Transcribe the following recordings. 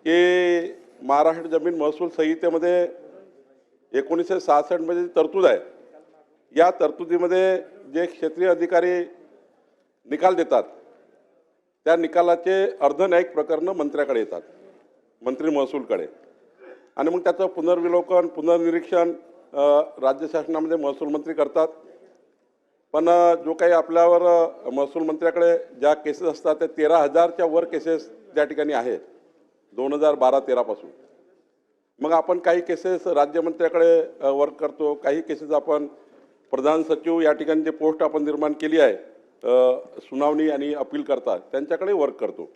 की महाराष्ट्र जमीन महसूल संहितेमध्ये 1966 मध्ये तरतूद आहे, या तरतुदीमध्ये जे क्षेत्रीय अधिकारी निकाल देतात त्या निकालाचे अर्धन्यायिक प्रकरणं मंत्र्याकडे येतात, मंत्री महसूलकडे, आणि मग त्याचं पुनर्विलोकन पुनर्निरीक्षण राज्य शासनामध्ये महसूल मंत्री करतात. पण जो काही आपल्यावर महसूल मंत्र्याकडे ज्या केसेस असतात ते 13,000च्या वर केसेस त्या ठिकाणी आहेत 2012-13 पासून. मग आपण काही केसेस राज्यमंत्र्याकडे वर्क करतो, काही केसेस आपण प्रधान सचिव या ठिकाणी जे पोस्ट आपण निर्माण केली आहे सुनावणी आणि अपील करतात त्यांच्याकडे वर्क करतो.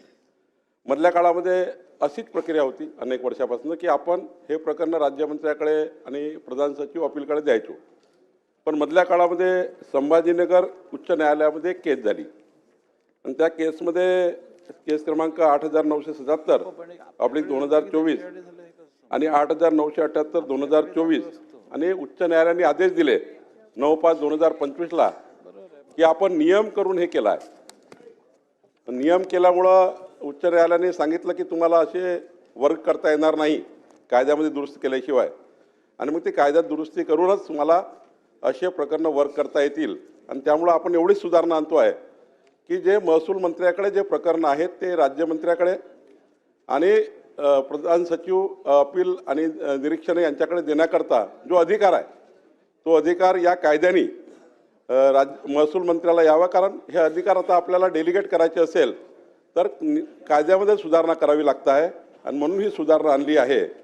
मधल्या काळामध्ये अशीच प्रक्रिया होती अनेक वर्षापासून की आपण हे प्रकरण राज्यमंत्र्याकडे आणि प्रधान सचिव अपीलकडे द्यायचो. पण मधल्या काळामध्ये संभाजीनगर उच्च न्यायालयामध्ये एक केस झाली आणि त्या केसमध्ये केस क्रमांक 8,977/2024 आणि 8,978/2024 आणि उच्च न्यायालयाने आदेश दिले 9/5/2025 की आपण नियम करून हे केलं आहे. नियम केल्यामुळं उच्च न्यायालयाने सांगितलं की तुम्हाला असे वर्क करता येणार नाही कायद्यामध्ये दुरुस्ती केल्याशिवाय, आणि मग ते कायद्यात दुरुस्ती करूनच तुम्हाला असे प्रकरणं वर्क करता येतील. आणि त्यामुळं आपण एवढीच सुधारणा आणतो आहे की जे महसूल मंत्र्याकडे जे प्रकरणं आहेत ते राज्यमंत्र्याकडे आणि प्रधान सचिव अपील आणि निरीक्षण यांच्याकडे देण्याकरता जो अधिकार आहे तो अधिकार या कायद्याने महसूल मंत्र्याला यावा. कारण हे अधिकार आता आपल्याला डेलिगेट करायचे असेल तर कायद्यामध्ये सुधारणा करावी लागत आहे आणि म्हणून ही सुधारणा आणली आहे.